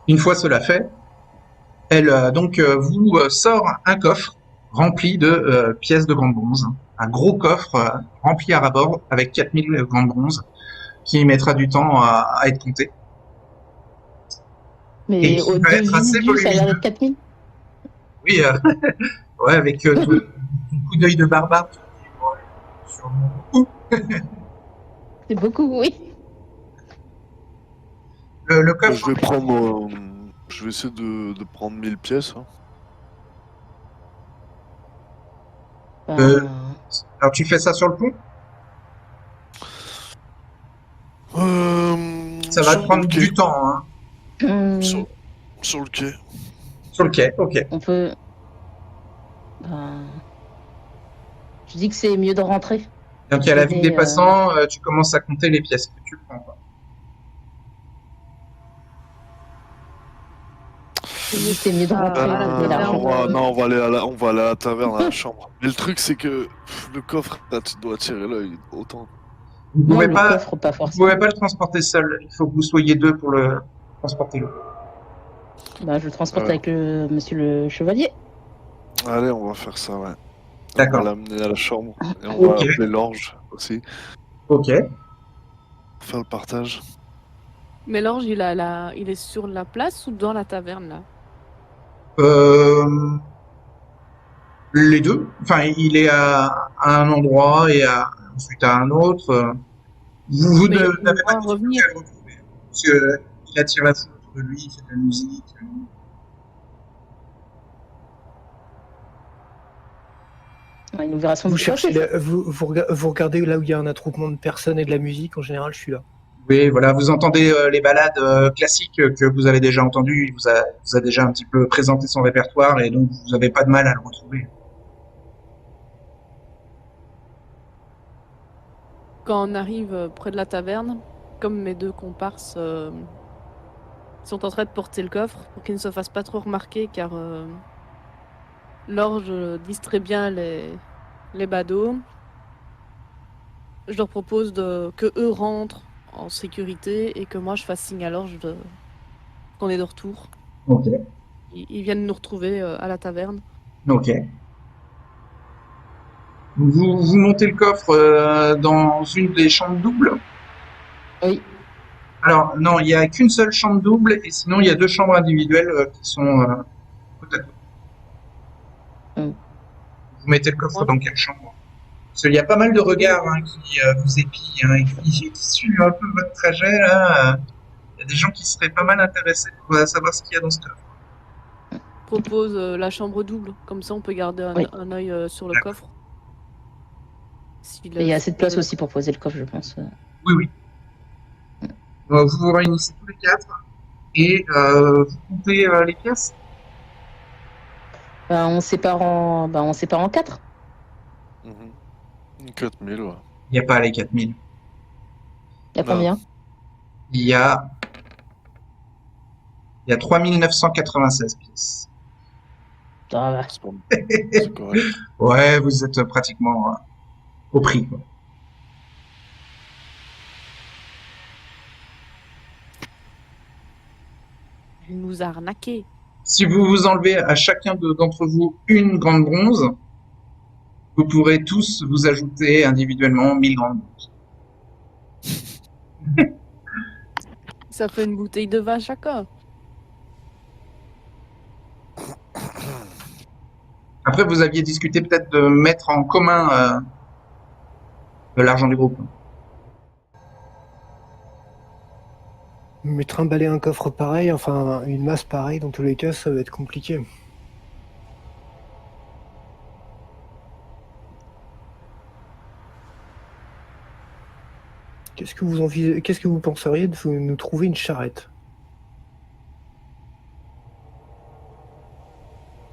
Une fois cela fait, elle vous sort un coffre rempli de pièces de grande bronze. Un gros coffre rempli à ras-bord avec 4000 grandes bronzes qui mettra du temps à être compté et Mais qui va de être assez visu, ça a l'air volumineux. d'être 4000. Oui, ouais, avec ton coup d'œil de barbare, tu te dis, ouais, sûrement beaucoup. C'est beaucoup, oui. Le Bah, coffre, je vais essayer de prendre 1000 pièces, hein. euh, Ben, alors tu fais ça sur le pont, ça va te Sur le prendre quai. du temps, hein. hum, Sur, sur le quai. Sur le quai, ok. on peut. Ben, je dis que c'est mieux de rentrer et Donc de il y a la ville des traîner. passants, tu commences à compter les pièces que tu prends, quoi. Je dis que c'est mieux de rentrer et de À la traîner taverne. l'argent. Non, on va aller à la taverne, à la chambre. Mais le truc, c'est que le coffre, là, tu dois tirer l'œil autant. Vous Non, pouvez le pas, coffre, pas vous pouvez forcément. pas le transporter seul. Il faut que vous soyez deux pour le transporter. Ben, je le transporte Ouais. avec monsieur le chevalier. Allez, on va faire ça, ouais. On va D'accord. l'amener à la chambre et on va Ok. appeler l'orge aussi Ok. pour faire le partage. Mais l'orge, il est sur la place ou dans la taverne, là? Euh, les deux. Enfin, il est à un endroit et ensuite à un autre. Vous Mais on le n'avez pas de voit difficulté à revenir. le retrouver, parce que il attire la foule autour de lui, il fait de la musique. Ouais, il nous verra sans Vous doute passer, cherchez, ça. vous regardez là où il y a un attroupement de personnes et de la musique. En général, je suis là. Oui, voilà, vous entendez les ballades classiques que vous avez déjà entendues. Il vous a déjà un petit peu présenté son répertoire et donc vous n'avez pas de mal à le retrouver. Quand on arrive près de la taverne, comme mes deux comparses sont en train de porter le coffre pour qu'ils ne se fassent pas trop remarquer, car l'orge distrait bien les badauds, je leur propose que eux rentrent en sécurité et que moi je fasse signe à l'orge qu'on est de retour. Ok, Ils viennent nous retrouver à la taverne. ok. Vous montez le coffre dans une des chambres doubles. Oui. Alors non, il y a qu'une seule chambre double et sinon il y a deux chambres individuelles qui sont côte à côte. Hum. Vous mettez le coffre Moi, dans quelle chambre? Parce qu'il y a pas mal de regards hein, qui vous épient hein, et qui suivent un peu votre trajet là. Il y a des gens qui seraient pas mal intéressés pour savoir ce qu'il y a dans ce coffre. propose la chambre double, comme ça on peut garder Oui. un œil sur le D'accord. coffre. Et il y a assez de place aussi pour poser le coffre, je pense. Oui, oui. Vous vous réunissez tous les quatre et vous comptez les pièces. Ben, on sépare en quatre. 4000, ouais. Il n'y a pas les 4000. Il y a Non. combien? Il y a, il y a 3996 pièces. Ça va. C'est correct. Ouais, vous êtes pratiquement au prix, quoi. Il nous a arnaqués. Si vous vous enlevez à chacun d'entre vous une grande bronze, vous pourrez tous vous ajouter individuellement 1000 grandes bronzes. Ça fait une bouteille de vin chacun. Après, vous aviez discuté peut-être de mettre en commun de l'argent du groupe. Mais trimballer un coffre pareil, enfin une masse pareille, dans tous les cas, ça va être compliqué. Qu'est-ce que vous penseriez de nous trouver une charrette?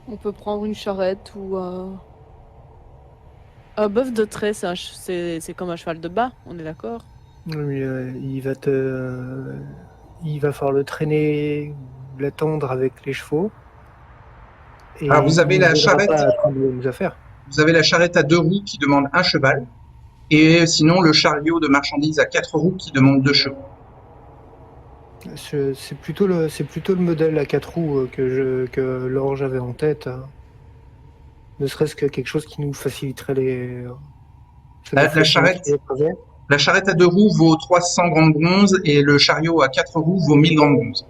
On peut prendre une charrette ou un bœuf de trait, c'est comme un cheval de bas, on est d'accord? Oui, il va falloir le traîner, l'attendre avec les chevaux. Et Alors, vous avez il la ne vaudra charrette, pas prendre nos affaires. vous avez la charrette à deux roues qui demande un cheval, et sinon le chariot de marchandises à quatre roues qui demande deux chevaux. C'est plutôt le modèle à 4 roues que Laure avait en tête. Ne serait-ce que quelque chose qui nous faciliterait La charrette, les trajets. la charrette à 2 roues vaut 300 grandes bronzes et le chariot à 4 roues vaut 1000 grandes bronzes.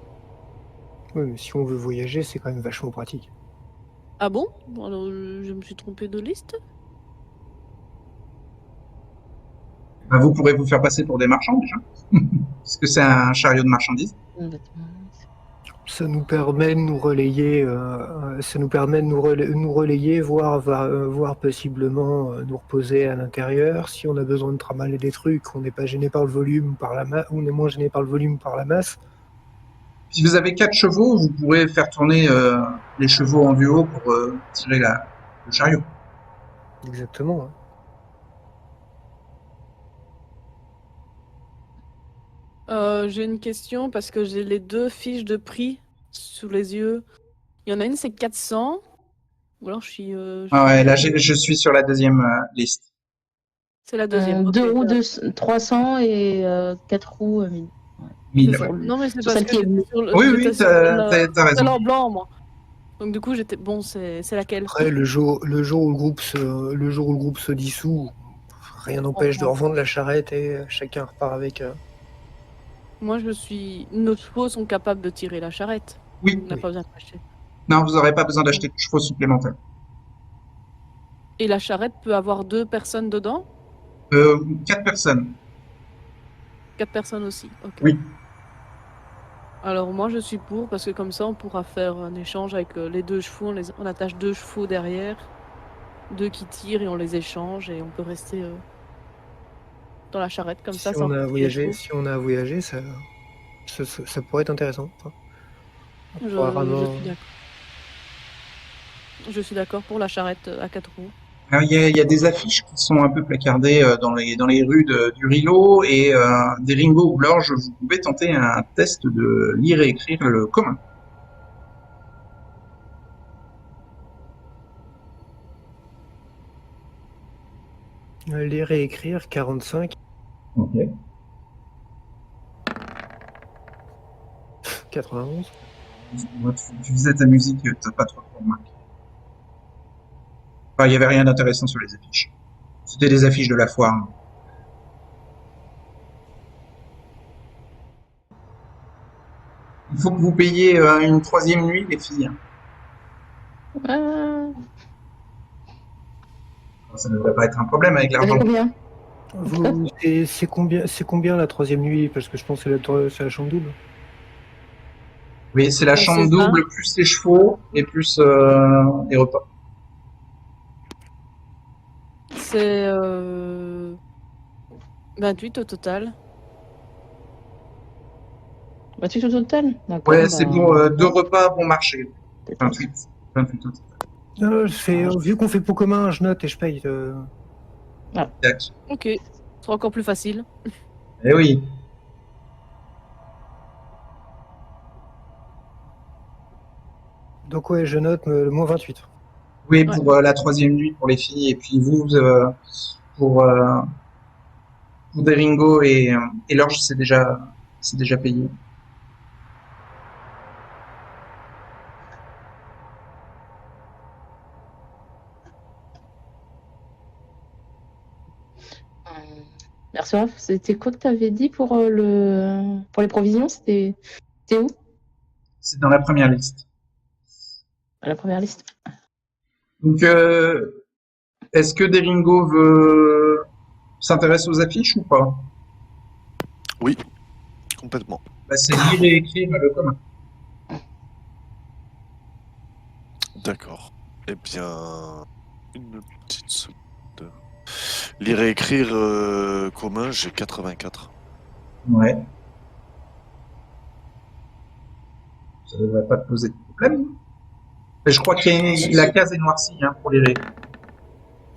Oui, mais si on veut voyager, c'est quand même vachement pratique. Ah bon? Alors, je me suis trompée de liste? Ben, vous pourrez vous faire passer pour des marchands déjà, parce que c'est un chariot de marchandises. Ça nous permet de nous relayer, voire possiblement nous reposer à l'intérieur. Si on a besoin de tramaler des trucs, on n'est pas gêné par le volume ou par la masse, on est moins gêné par le volume ou par la masse. Si vous avez 4 chevaux, vous pourrez faire tourner les chevaux en duo pour tirer le chariot. Exactement. J'ai une question parce que j'ai les 2 fiches de prix sous les yeux. Il y en a une, c'est 400. Ou alors je suis. Ah ouais, là je suis sur la deuxième liste. C'est la deuxième. Ok, 2 roues ça va. 300 et 4 roues 1000. 1000, C'est ça. ouais. Non, mais c'est Sur parce celle que qui est j'étais bleue. sur le, Oui, j'étais oui, sur t'as raison. celle en blanc, moi. Donc du coup, j'étais bon, c'est laquelle? Après, le jour où le groupe se dissout, rien n'empêche de revendre la charrette et chacun repart avec. Moi, nos chevaux sont capables de tirer la charrette. Oui, On n'a pas besoin de l'acheter. non, vous n'aurez pas besoin d'acheter de chevaux supplémentaires. Et la charrette peut avoir 2 personnes dedans? 4 personnes. 4 personnes aussi. Ok. Oui. Alors moi, je suis pour parce que comme ça, on pourra faire un échange avec les 2 chevaux. On attache 2 chevaux derrière, 2 qui tirent et on les échange et on peut rester dans la charrette comme ça. Si sans on a couper les voyagé, chevaux. ça pourrait être intéressant. Je suis d'accord. Je suis d'accord pour la charrette à 4 roues. Alors, il y a des affiches qui sont un peu placardées dans les rues du Rilo et des Ringo ou Blorge, vous pouvez tenter un test de lire et écrire le commun. Les réécrire, 45, Ok. 91. Tu faisais ta musique, t'as pas trop remarqué. Enfin, il n'y avait rien d'intéressant sur les affiches. C'était des affiches de la foire. Il faut que vous payiez une 3e nuit, les filles. Ça ne devrait pas être un problème avec Ça fait l'argent. combien? C'est combien la 3e nuit? Parce que je pense que c'est la chambre double. Oui, c'est la C'est chambre ça. double, plus les chevaux et plus les repas. C'est 28 au total. 28 au total? D'accord. Ouais, c'est pour 2 repas bon marché. peut-être 28. 28 au total. Vu qu'on fait pot commun, je note et je paye. Tac. Ok, ce sera encore plus facile. Eh oui. Donc ouais, je note le moins 28. Oui, pour la 3e nuit pour les filles et puis vous pour des Ringo et l'orge c'est déjà payé. Merci. C'était quoi que tu avais dit pour les provisions? C'était où? C'est dans la première liste. À la première liste. Donc est-ce que Deringo s'intéresse aux affiches ou pas? Oui, complètement. Bah, c'est lire et écrire le commun. D'accord. Eh bien, une petite seconde. Lire et écrire commun, j'ai 84. Ouais. Ça devrait pas te poser de problème. Mais je crois que la case est noircie pour lire.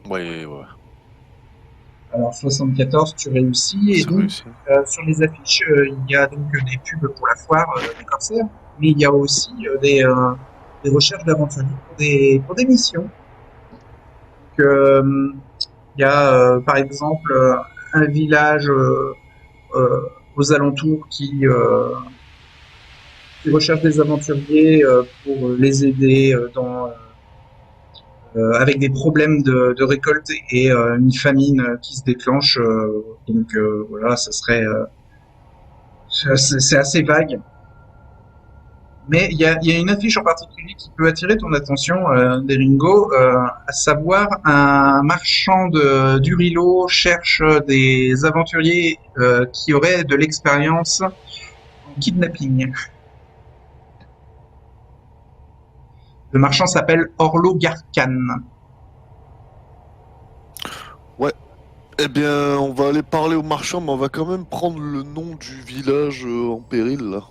Ouais. Alors 74, tu réussis. Et C'est donc, réussi. sur les affiches, il y a donc des pubs pour la foire des corsaires, mais il y a aussi des recherches d'aventuriers pour des missions. Donc, il y a par exemple un village aux alentours qui qui recherche des aventuriers pour les aider avec des problèmes de récolte et une famine qui se déclenche. Donc voilà, ça serait c'est assez vague. Mais il y a une affiche en particulier qui peut attirer ton attention, Deringo, à savoir un marchand d'Urilo cherche des aventuriers qui auraient de l'expérience en kidnapping. Le marchand s'appelle Orlo Garkan. Eh bien, on va aller parler au marchand, mais on va quand même prendre le nom du village en péril, là.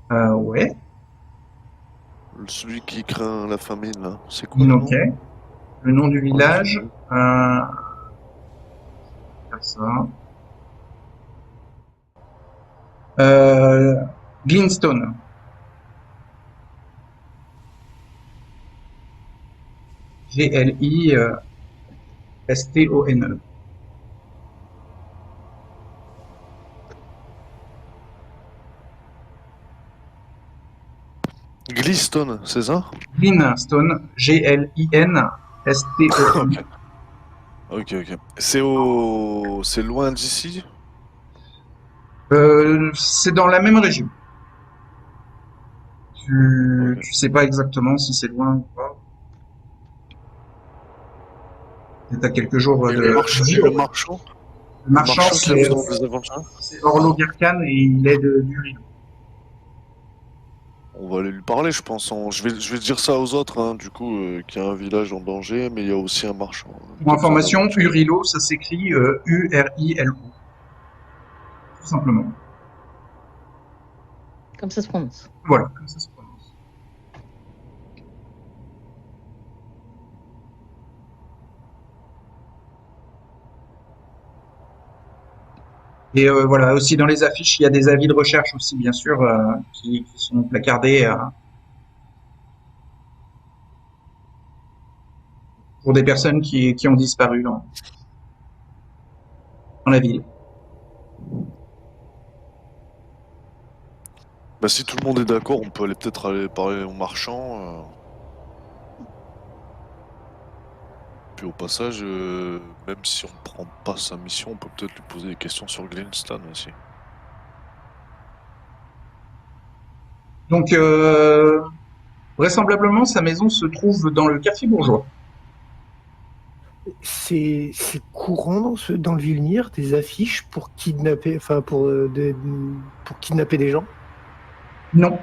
Ouais, Celui qui craint la famine, là. C'est quoi le ok. nom? Le nom du village, comme ça. Glintstone. Glistone. Glistone, c'est ça? Glintstone, Glistone. Ok. C'est loin d'ici? C'est dans la même région. Ok. Tu sais pas exactement si c'est loin ou pas. C'est à quelques jours Et de. le marchand, Le le marchand marchand, qui a besoin des aventures? c'est Orlo Garkan et il est du Rilo. On va aller lui parler, je pense. Je vais dire ça aux autres, hein, du coup, qu'il y a un village en danger, mais il y a aussi un marchand. Pour information, Urilo, ça s'écrit Urilo. Tout simplement. Comme ça se prononce. Voilà, comme ça se prononce. Et voilà, aussi dans les affiches, il y a des avis de recherche aussi, bien sûr, qui sont placardés pour des personnes qui ont disparu dans la ville. Bah, si tout le monde est d'accord, on peut aller peut-être aller parler au marchand. Puis au passage, même si on prend pas sa mission, on peut peut-être lui poser des questions sur Glintstone aussi. Donc, vraisemblablement, sa maison se trouve dans le quartier bourgeois. C'est courant dans le Vilnir des affiches pour kidnapper, enfin pour kidnapper des gens. Non.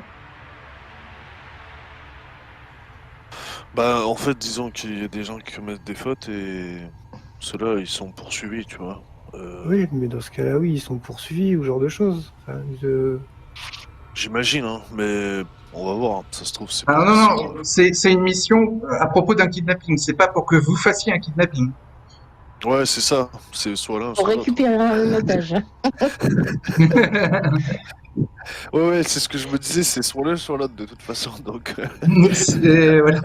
Bah, en fait, disons qu'il y a des gens qui commettent des fautes et ceux-là, ils sont poursuivis, tu vois. Oui, mais dans ce cas-là, oui, ils sont poursuivis ou ce genre de choses. Enfin, J'imagine, hein, mais on va voir. Ça se trouve, c'est Ah, pas non, si non, grave. c'est une mission à propos d'un kidnapping. C'est pas pour que vous fassiez un kidnapping. Ouais, c'est ça. C'est soit l'un, Pour soit l'autre. récupérer un otage. Ouais, c'est ce que je me disais, c'est soit l'un, soit l'autre, de toute façon. Donc, Voilà.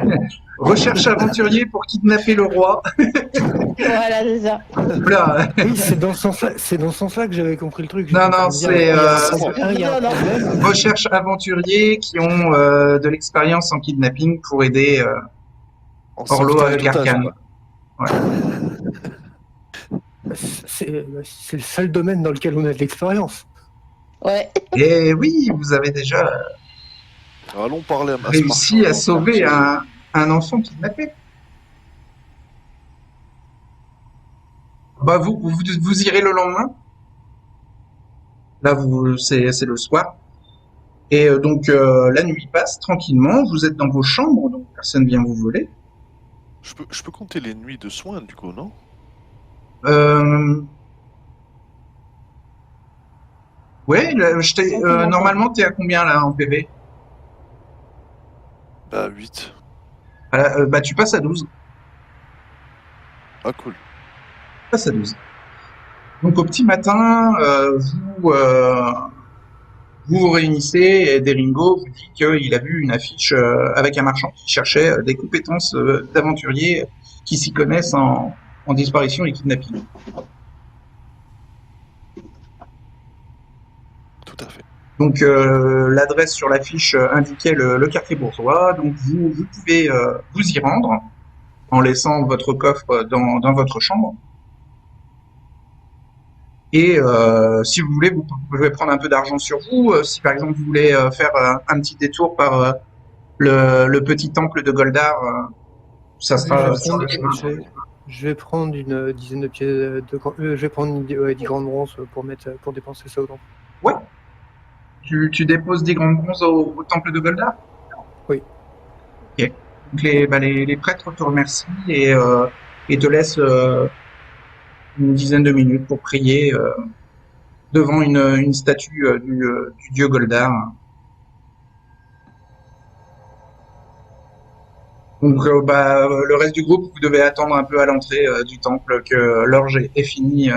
Recherche aventurier pour kidnapper le roi. Voilà, c'est ça. Voilà. oui, c'est dans ce sens-là que j'avais compris le truc. Non, J'étais en non, train de dire, c'est il y a un Non, non. problème. recherche aventuriers qui ont de l'expérience en kidnapping pour aider en Orlo sauvetage d'otages, Garkan. quoi. C'est le seul domaine dans lequel on a de l'expérience. Ouais. Et oui, vous avez déjà Allons parler à ce réussi marchand, à donc, sauver qui- un enfant kidnappé. Bah vous irez le lendemain. Là, c'est le soir. Et donc la nuit passe tranquillement. Vous êtes dans vos chambres, donc personne vient vous voler. Je peux compter les nuits de soins, du coup, non? Ouais, là, Tranquillement, normalement, t'es à combien là en PV? Bah, 8. Bah tu passes à 12. Ah, cool. Tu passes à 12. Donc au petit matin, vous vous réunissez et Deringo vous dit qu'il a vu une affiche avec un marchand qui cherchait des compétences d'aventuriers qui s'y connaissent en disparition et kidnapping. Tout Donc l'adresse sur l'affiche indiquait le quartier bourgeois, donc vous pouvez vous y rendre en laissant votre coffre dans votre chambre. Et si vous voulez, vous pouvez prendre un peu d'argent sur vous. Si par exemple vous voulez faire un petit détour par le petit temple de Goldar, ça Je sera vais sur prendre, le chemin. je vais prendre une dizaine de pièces je vais prendre 10 grandes bronzes pour dépenser ça au temple. Ouais. Tu déposes 10 grandes bronzes au temple de Goldar? Oui. Ok. Donc les prêtres te remercient et te laissent une dizaine de minutes pour prier devant une statue du dieu Goldar. Donc le reste du groupe, vous devez attendre un peu à l'entrée du temple que l'orge ait fini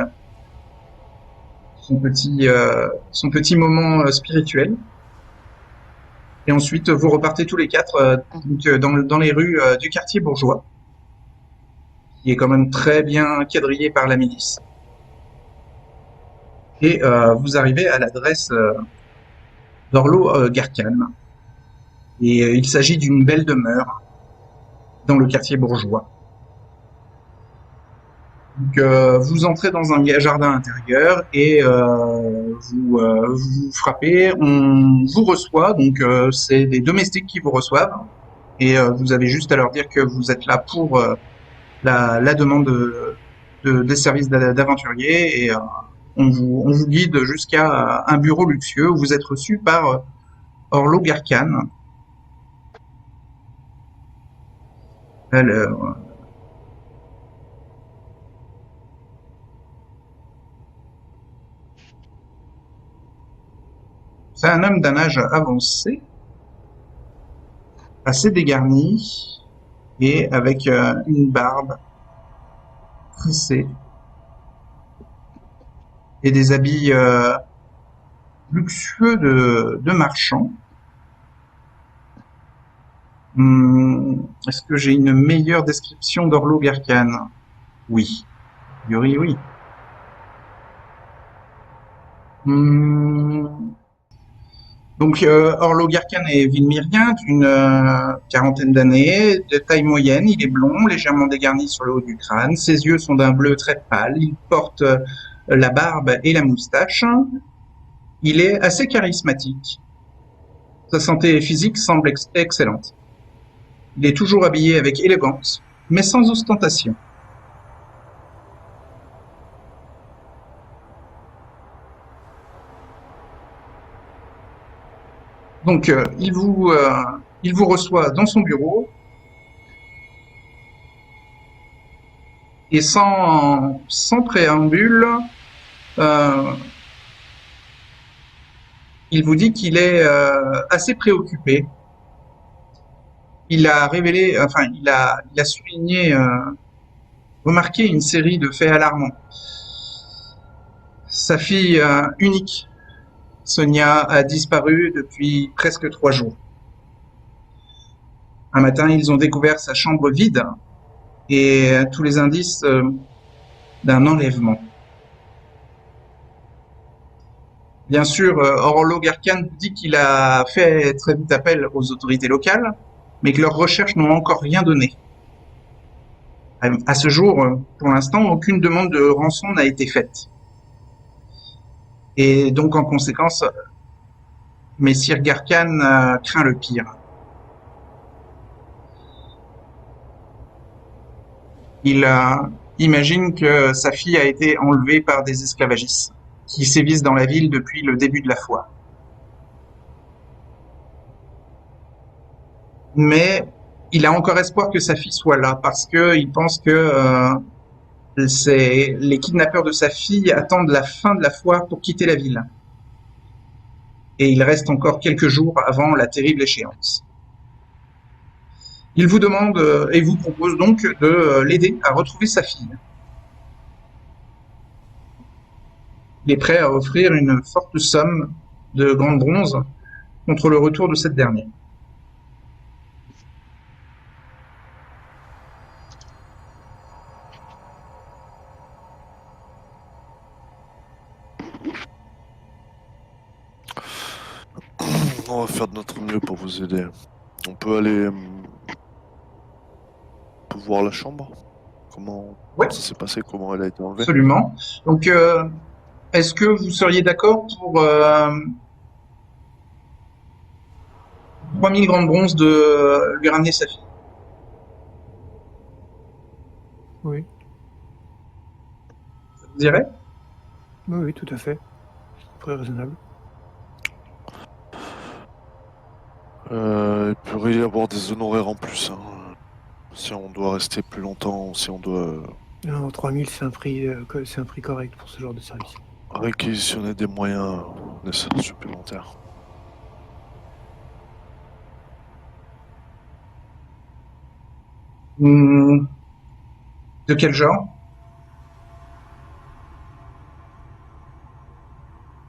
son petit moment spirituel. Et ensuite, vous repartez tous les quatre dans les rues du quartier bourgeois, qui est quand même très bien quadrillé par la milice. Et vous arrivez à l'adresse d'Orlo Garkan. Et il s'agit d'une belle demeure dans le quartier bourgeois. Donc, vous entrez dans un jardin intérieur et vous frappez. On vous reçoit, donc c'est des domestiques qui vous reçoivent. Et vous avez juste à leur dire que vous êtes là pour la demande des services d'aventuriers. Et on vous guide jusqu'à un bureau luxueux où vous êtes reçu par Orlo Garkan. Alors, c'est un homme d'un âge avancé, assez dégarni et avec une barbe tressée et des habits luxueux de marchand. Est-ce que j'ai une meilleure description d'Orlo Garkan? Oui. Yuri, oui. Donc Orlo Garkan est vilmyrien d'une quarantaine d'années, de taille moyenne, il est blond, légèrement dégarni sur le haut du crâne, ses yeux sont d'un bleu très pâle, il porte la barbe et la moustache, il est assez charismatique, sa santé physique semble excellente, il est toujours habillé avec élégance, mais sans ostentation. Donc il vous reçoit dans son bureau et sans préambule, il vous dit qu'il est assez préoccupé. Il a révélé, enfin il a souligné, remarqué une série de faits alarmants. Sa fille unique, Sonia, a disparu depuis presque 3 jours. Un matin, ils ont découvert sa chambre vide et tous les indices d'un enlèvement. Bien sûr, Orlo Garkan dit qu'il a fait très vite appel aux autorités locales, mais que leurs recherches n'ont encore rien donné. À ce jour, pour l'instant, aucune demande de rançon n'a été faite. Et donc, en conséquence, Messire Garkan craint le pire. Il imagine que sa fille a été enlevée par des esclavagistes qui sévissent dans la ville depuis le début de la foi. Mais il a encore espoir que sa fille soit là parce qu'il pense que les kidnappeurs de sa fille attendent la fin de la foire pour quitter la ville. Et il reste encore quelques jours avant la terrible échéance. Il vous demande et vous propose donc de l'aider à retrouver sa fille. Il est prêt à offrir une forte somme de grandes bronzes contre le retour de cette dernière. On va faire de notre mieux pour vous aider. On peut aller pour voir la chambre. Comment Ouais. ça s'est passé? Comment elle a été enlevée? Absolument. Donc, est-ce que vous seriez d'accord pour 3000 grandes bronzes de lui ramener sa fille? Oui, Ça vous dirait? oui, tout à fait. Très raisonnable. Il pourrait y avoir des honoraires en plus. Hein. Si on doit rester plus longtemps, si on doit Non, 3000, c'est c'est un prix correct pour ce genre de service. réquisitionner des moyens nécessaires supplémentaires. Hmm, de quel genre?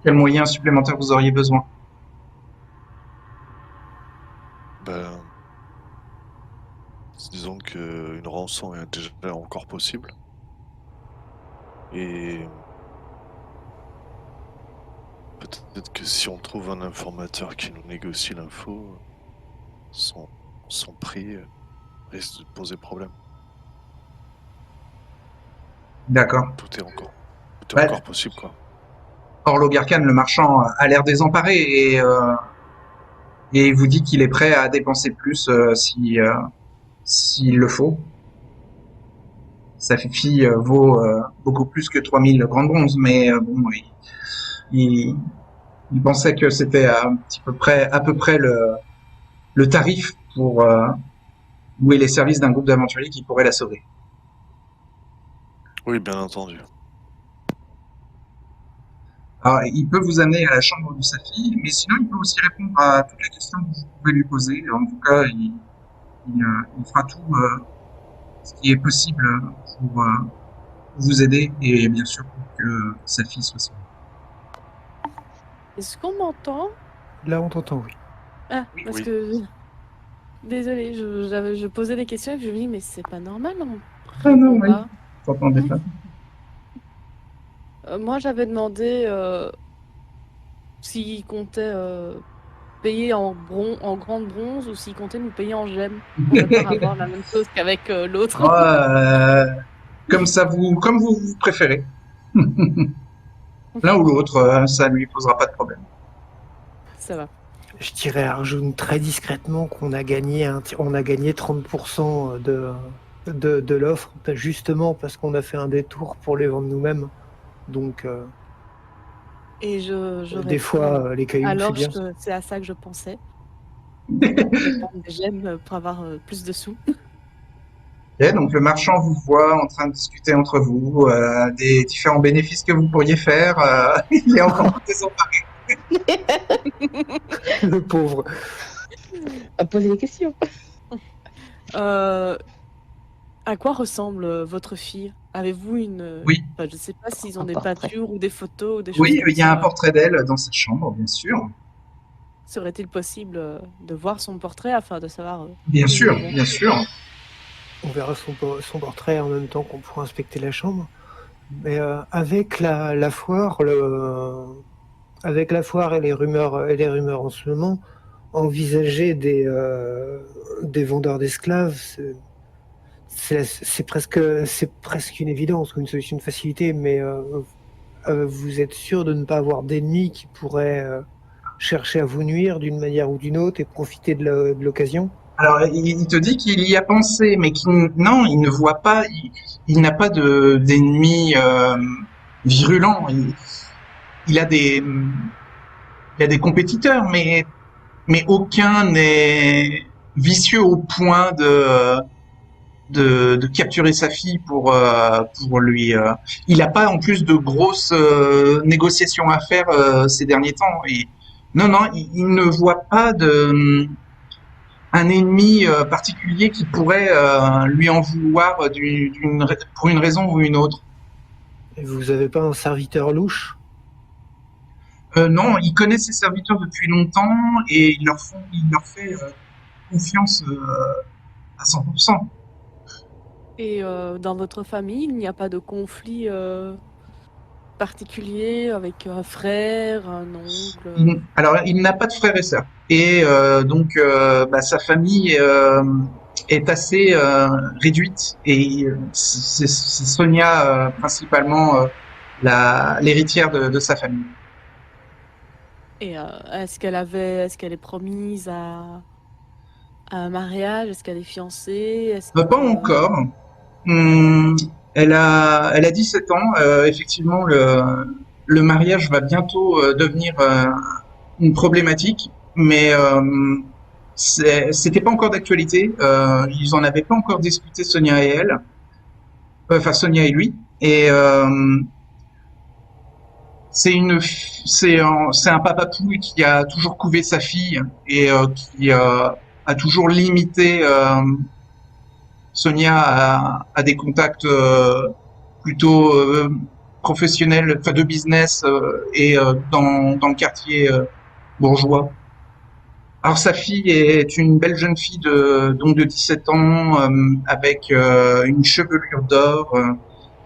Quels moyens supplémentaires vous auriez besoin? Ben, disons qu'une rançon est déjà encore possible. Et peut-être que si on trouve un informateur qui nous négocie l'info, son prix risque de poser problème. D'accord. Tout est Ouais. encore possible, quoi. Orlo Garkan, le marchand, a l'air désemparé et il vous dit qu'il est prêt à dépenser plus s'il le faut. Sa fille vaut beaucoup plus que 3000 grandes bronzes, mais bon, il, il pensait que c'était à peu près le tarif pour louer les services d'un groupe d'aventuriers qui pourrait la sauver. Oui, bien entendu. Alors, il peut vous amener à la chambre de sa fille, mais sinon, il peut aussi répondre à toutes les questions que vous pouvez lui poser. En tout cas, il fera tout ce qui est possible pour vous aider et bien sûr pour que sa fille soit sauvée. Est-ce qu'on m'entend? Là, on t'entend, oui. Ah, Oui. parce Oui. que... Désolée, je posais des questions et je me dis, mais c'est pas normal, on Ah non, répond oui, pas. t'entendais pas. Moi, j'avais demandé s'il comptait payer en grande bronze ou s'il comptait nous payer en gemmes pour ne pas avoir la même chose qu'avec l'autre. Comme vous préférez. L'un ou l'autre, ça lui posera pas de problème. Ça va. Je dirais à Arjun très discrètement qu'on a gagné on a gagné 30% de l'offre, justement parce qu'on a fait un détour pour les vendre nous-mêmes. Donc, Et je des réponds, fois, les cailloux, c'est alors bien. c'est à ça que je pensais. De prendre des gemmes pour avoir plus de sous. Ok, donc le marchand vous voit en train de discuter entre vous des différents bénéfices que vous pourriez faire. Il est encore désemparé. Le pauvre. À poser des questions. À quoi ressemble votre fille? Avez-vous une... Oui. Enfin, je sais pas s'ils ont Un des portrait. peintures ou des photos ou des choses Oui, comme il y a un ça. portrait d'elle dans sa chambre, bien sûr. Serait-il possible de voir son portrait afin de savoir... Bien qui sûr, nous bien sûr. On verra son portrait en même temps qu'on pourra inspecter la chambre. Mais avec la foire, avec la foire et les rumeurs en ce moment, envisager des vendeurs d'esclaves, c'est presque une évidence ou une solution de facilité. Mais vous êtes sûr de ne pas avoir d'ennemis qui pourraient chercher à vous nuire d'une manière ou d'une autre et profiter de l'occasion? Alors, il te dit qu'il y a pensé, mais non, il ne voit pas, il n'a pas d'ennemis virulents. Il a des compétiteurs, mais aucun n'est vicieux au point de capturer sa fille pour lui. Il n'a pas en plus de grosses négociations à faire ces derniers temps. Et non, non, il ne voit pas un ennemi particulier qui pourrait lui en vouloir pour une raison ou une autre. Et vous avez pas un serviteur louche? Non, il connaît ses serviteurs depuis longtemps et il leur fait confiance à 100%. Et dans votre famille, il n'y a pas de conflit particulier avec un frère, un oncle? Alors, il n'a pas de frères et sœurs. Et donc, sa famille est assez réduite. Et c'est Sonia principalement l'héritière de sa famille. Et est-ce qu'elle est promise à un mariage? Est-ce qu'elle est fiancée? Est-ce Pas que... encore. Hum, elle a 17 ans. Effectivement, le mariage va bientôt devenir une problématique, mais c'était pas encore d'actualité. Ils en avaient pas encore discuté, Sonia et elle, enfin Sonia et lui. Et c'est un papa poule qui a toujours couvé sa fille et qui a toujours limité Sonia a des contacts plutôt professionnels, enfin de business et dans le quartier bourgeois. Alors sa fille est une belle jeune fille de 17 ans avec une chevelure d'or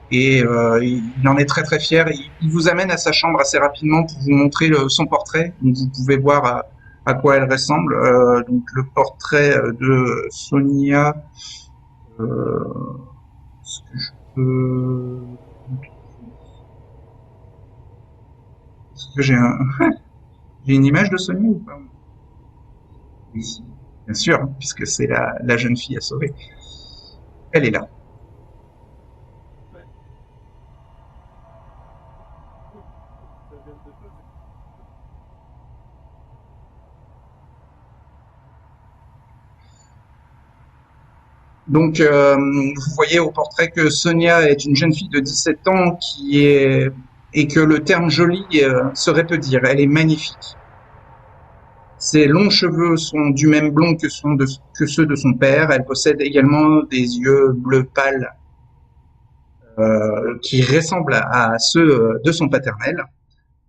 et il en est très très fier. Il vous amène à sa chambre assez rapidement pour vous montrer son portrait. Donc vous pouvez voir à quoi elle ressemble. Donc le portrait de Sonia. Est-ce que je peux... Est-ce que j'ai une image de Sonia ou pas? Oui, bien sûr, puisque c'est la jeune fille à sauver. Elle est là. Donc, vous voyez au portrait que Sonia est une jeune fille de 17 ans et que le terme jolie serait peu dire. Elle est magnifique. Ses longs cheveux sont du même blond que ceux de son père. Elle possède également des yeux bleu pâle qui ressemblent à ceux de son paternel.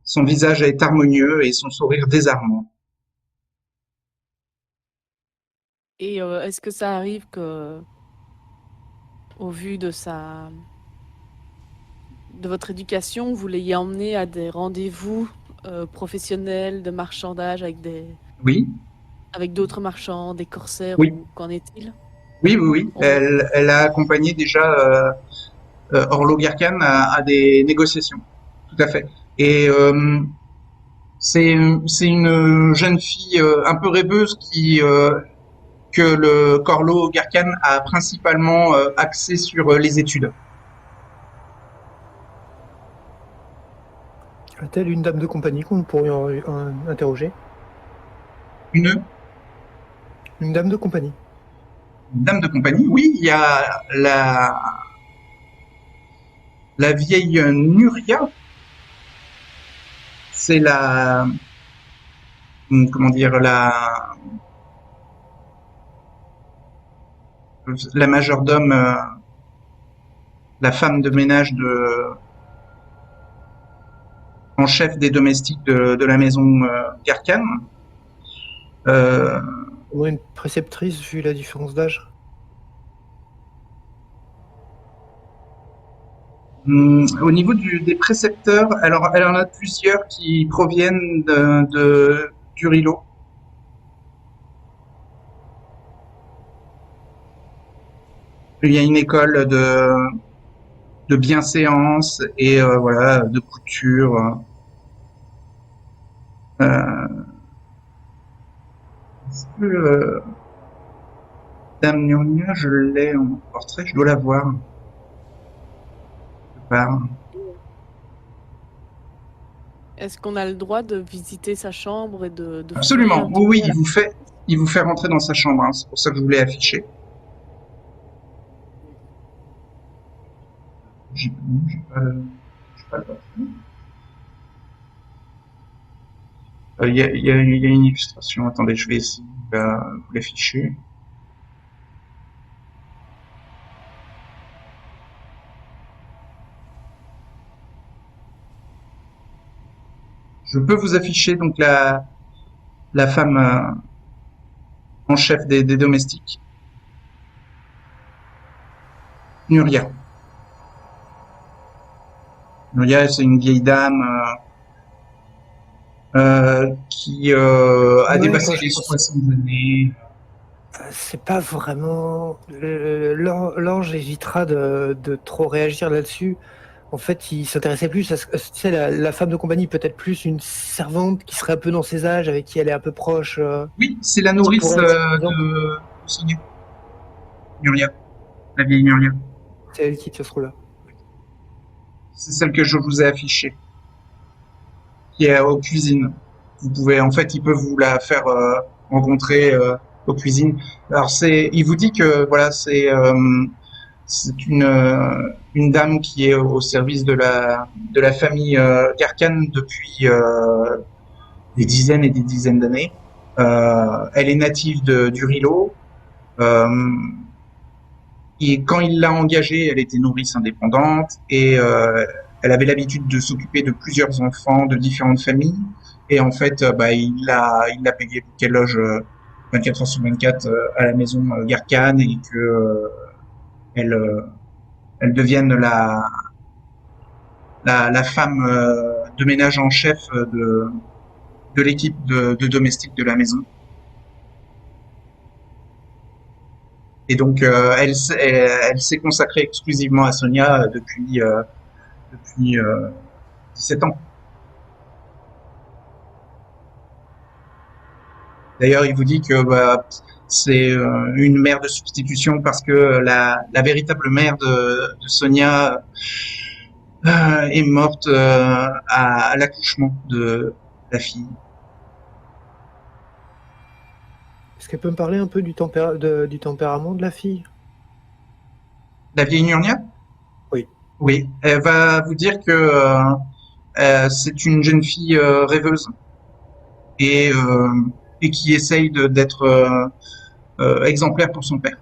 Son visage est harmonieux et son sourire désarmant. Et est-ce que ça arrive que, au vu de votre éducation, vous l'ayez emmenée à des rendez-vous professionnels de marchandage Oui, avec d'autres marchands, des corsaires, oui, ou qu'en est-il? oui. Elle a accompagné déjà Orlo Gherkan à des négociations. Tout à fait. Et c'est une jeune fille un peu rêveuse que le Corlo Gherkan a principalement axé sur les études. A-t-elle une dame de compagnie qu'on pourrait interroger? Une Une dame de compagnie. dame de compagnie, oui, il y a la vieille Nuria, c'est comment dire, la majordome, la femme de ménage en chef des domestiques de la maison Garkan. Au moins une préceptrice vu la différence d'âge. Au niveau des précepteurs, alors elle en a plusieurs qui proviennent du Rilo. Il y a une école de bienséance et voilà de couture. Est-ce que Dame Nyonya, je l'ai en portrait, je dois la voir. Quelque part. Est-ce qu'on a le droit de visiter sa chambre et de fouiller un Absolument, petit oui, oui, peu à la... il vous fait rentrer dans sa chambre, hein. C'est pour ça que je voulais afficher. J'ai pas le portrait. Il y a une illustration. Attendez, je vais essayer de vous l'afficher. Je peux vous afficher donc la femme en chef des domestiques, Nuria. Nuria, c'est une vieille dame qui a Ouais, dépassé quand je les pense, 60 années. c'est pas vraiment. L'ange évitera de trop réagir là-dessus. En fait, il s'intéressait plus à tu sais, la femme de compagnie, peut-être plus une servante qui serait un peu dans ses âges, avec qui elle est un peu proche, Oui, c'est la qui nourrice pourrait être suffisante. de Sonia, Nuria, la vieille Nuria. C'est elle qui tient ce rôle-là. C'est celle que je vous ai affichée, qui est aux cuisines. Vous pouvez, en fait, il peut vous la faire rencontrer aux cuisines. Alors il vous dit que voilà, c'est une dame qui est au service de la famille Garkan depuis des dizaines et des dizaines d'années. Elle est native du Rilo. Euh, et quand il l'a engagée, elle était nourrice indépendante et elle avait l'habitude de s'occuper de plusieurs enfants de différentes familles. Et en fait, bah, il l'a payé pour qu'elle loge 24 heures sur 24 à la maison Garkan et que elle, elle devienne la femme de ménage en chef de l'équipe de domestiques de la maison. Et donc, elle s'est consacrée exclusivement à Sonia depuis 17 ans. D'ailleurs, il vous dit que bah, c'est une mère de substitution parce que la véritable mère de Sonia est morte à l'accouchement de la fille. Est-ce qu'elle peut me parler un peu du du tempérament de la fille? La vieille Nurnia? Oui. Oui, elle va vous dire que c'est une jeune fille rêveuse et, et qui essaye d'être exemplaire pour son père.